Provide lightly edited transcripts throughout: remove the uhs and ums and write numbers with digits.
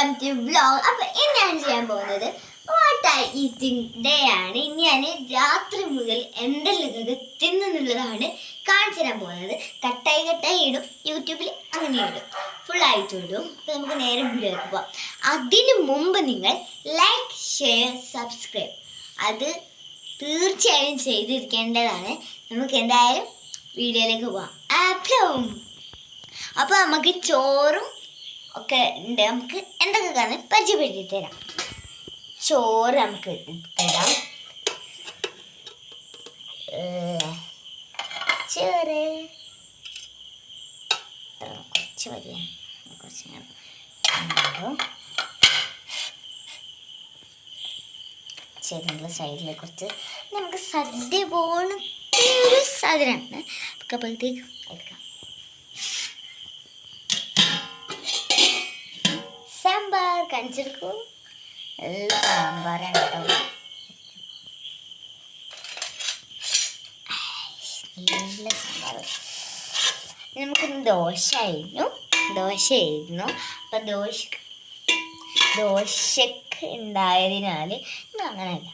Welcome to vlog. അപ്പോൾ ഇന്ന് ഞാൻ ചെയ്യാൻ പോകുന്നത് വാട്ട് ഐ ഈറ്റിംഗ് ഡേ ആണ്. ഇനി ഞാൻ രാത്രി മുതൽ എന്തെല്ലാം തിന്നുന്നുള്ളതാണ് കാണിച്ചു തരാൻ പോകുന്നത്. കട്ടായി ഇടും, യൂട്യൂബിൽ അങ്ങനെ ഇടും, ഫുള്ളായിട്ട് ഇടും. അപ്പോൾ നമുക്ക് നേരെ വീഡിയോയിലേക്ക് പോകാം. അതിന് മുമ്പ് നിങ്ങൾ ലൈക്ക്, ഷെയർ, സബ്സ്ക്രൈബ് അത് തീർച്ചയായും ചെയ്തിരിക്കേണ്ടതാണ്. നമുക്ക് എന്തായാലും വീഡിയോയിലേക്ക് പോകാം. അപ്പോൾ നമുക്ക് ചോറും ഒക്കെ ഉണ്ട്. നമുക്ക് എന്തൊക്കെ കാണാൻ പരിചയപ്പെടുത്തി തരാം. ചോറ് നമുക്ക് ഇടാം. ചോറ് കുറച്ച് മതിയാണ്, കുറച്ച് ചെറിയ സൈഡിലെ കുറച്ച് നമുക്ക് സദ്യ പോണത്തെ ഒരു സാധനമാണ്. നമുക്ക് അപ്പോഴത്തേക്ക് എടുക്കാം. സാമ്പാർ കാണിച്ചെടുക്കൂ. നല്ല സാമ്പാറാണ് കേട്ടോ. നല്ല സാമ്പാർ. നമുക്കിന്ന് ദോശയായിരുന്നു. അപ്പം ദോശക്ക് ഉണ്ടായതിനാൽ ഇന്ന് അങ്ങനെയല്ല.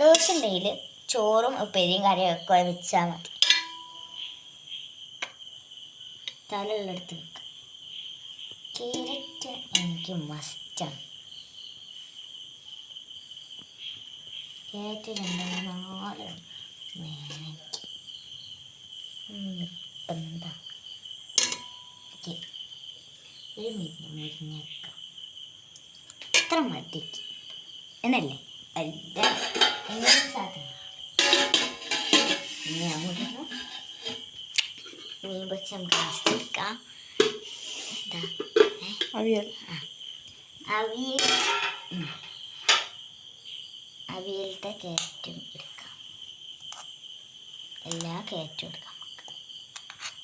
ദോശ ഉണ്ടെങ്കിൽ ചോറും ഉപ്പേരിയും കറിയൊക്കെ വെച്ചാൽ മതി. തലയുള്ളടുത്ത് വെക്കാം. ക്യാരറ്റ് എനിക്ക് മസ്റ്റാണ്. ക്യാരറ്റ് 2-4 നിർബന്ധ. ഒരു മുരിഞ്ഞക്ക ഇത്ര മതിക്ക് എന്നല്ലേ എല്ലാം സാധനം. ഇനി അങ്ങോട്ട് മീൻ പൊരിച്ച് നമുക്ക് ആസ്വദിക്കാം. അവിയലത്തെ ക്യാരറ്റും എടുക്കാം. എല്ലാ ക്യാരറ്റും എടുക്കാം.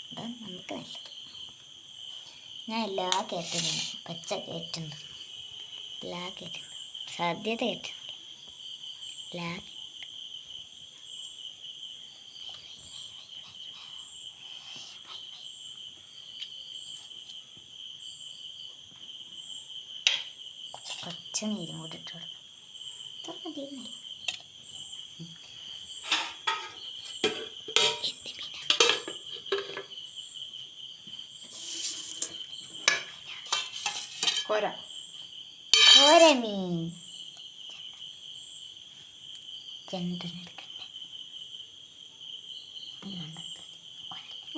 അതാണ് നമുക്ക് നല്ലത്. ഞാൻ എല്ലാ ക്യാരറ്റും പച്ച ക്യാരറ്റുണ്ട്, എല്ലാ ക്യാരറ്റും, സാധ്യത ക്യാരറ്റുണ്ട്, എല്ലാ. കുറച്ച് നീരും കൂടി ഇട്ട് കൊടുക്കാം. കോരമീൻ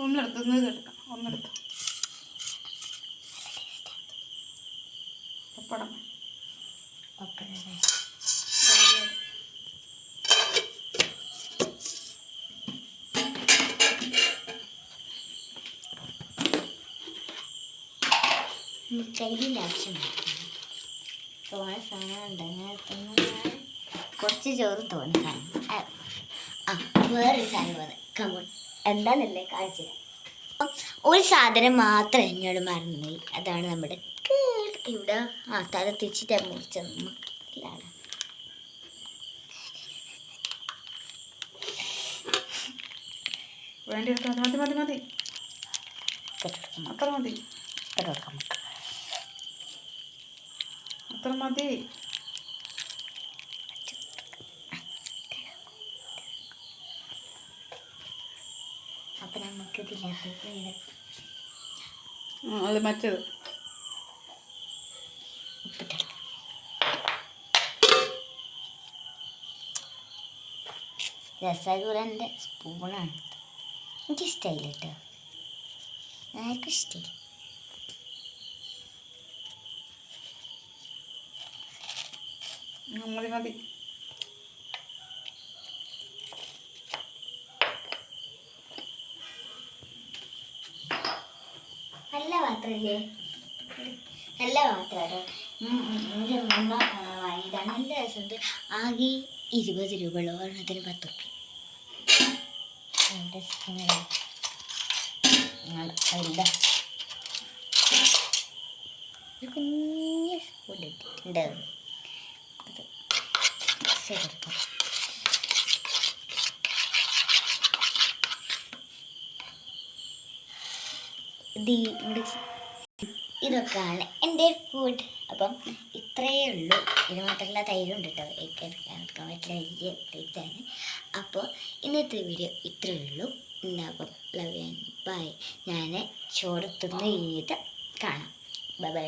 ഒന്നെടുത്ത് പപ്പടം കയ്യിൻ്റെ ആവശ്യമില്ല. തോനെ സാധനം ഉണ്ട്. അങ്ങനെ കുറച്ച് ചോറ് തോനെ സാധനം. വേറൊരു സാധനം വന്ന് കമോൺ എന്താണെന്നല്ലേ കാണിച്ചു തരാം. അപ്പം ഒരു സാധനം മാത്രം എന്നോട് മറന്നുപോയി. അതാണ് നമ്മുടെ ഇവിടെ തല തിരിച്ചിട്ട് മുറിച്ച നമുക്കില്ലാണ്. വേണ്ടി മതി അത്ര മതി. അപ്പം നമുക്കിതില്ലാത്ത അത് മറ്റേത് രസഗുളൻ്റെ സ്പൂണാണ്. എനിക്ക് ഇഷ്ടമായില്ല കേട്ടോ, ആർക്കും ഇഷ്ടമില്ല. മതി. നല്ല പാത്രമല്ലേ, നല്ല പാത്രമാണ്. എൻ്റെ അമ്മ വാങ്ങിയതാണ്. നല്ല രസമുണ്ട്. ആകെ 20 രൂപയുള്ളൂ, അതിന് 10 രൂപ. കുഞ്ഞ് സ്പൂൺ ഇട്ടിട്ടുണ്ടാവും. ഇതൊക്കെയാണ് എൻ്റെ ഫുഡ്. അപ്പം ഇത്രയേ ഉള്ളൂ. ഇത് മാത്രമല്ല തൈരുണ്ട് കേട്ടോ, എടുക്കാൻ പറ്റില്ല, വലിയ ഇതാണ്. അപ്പോൾ ഇന്നത്തെ വീഡിയോ ഇത്രയേ ഉള്ളൂ. ഉണ്ടാകും. Love and bye. ഞാൻ ചോറ് തിന്ന് കഴിഞ്ഞിട്ട് കാണാം. Bye by.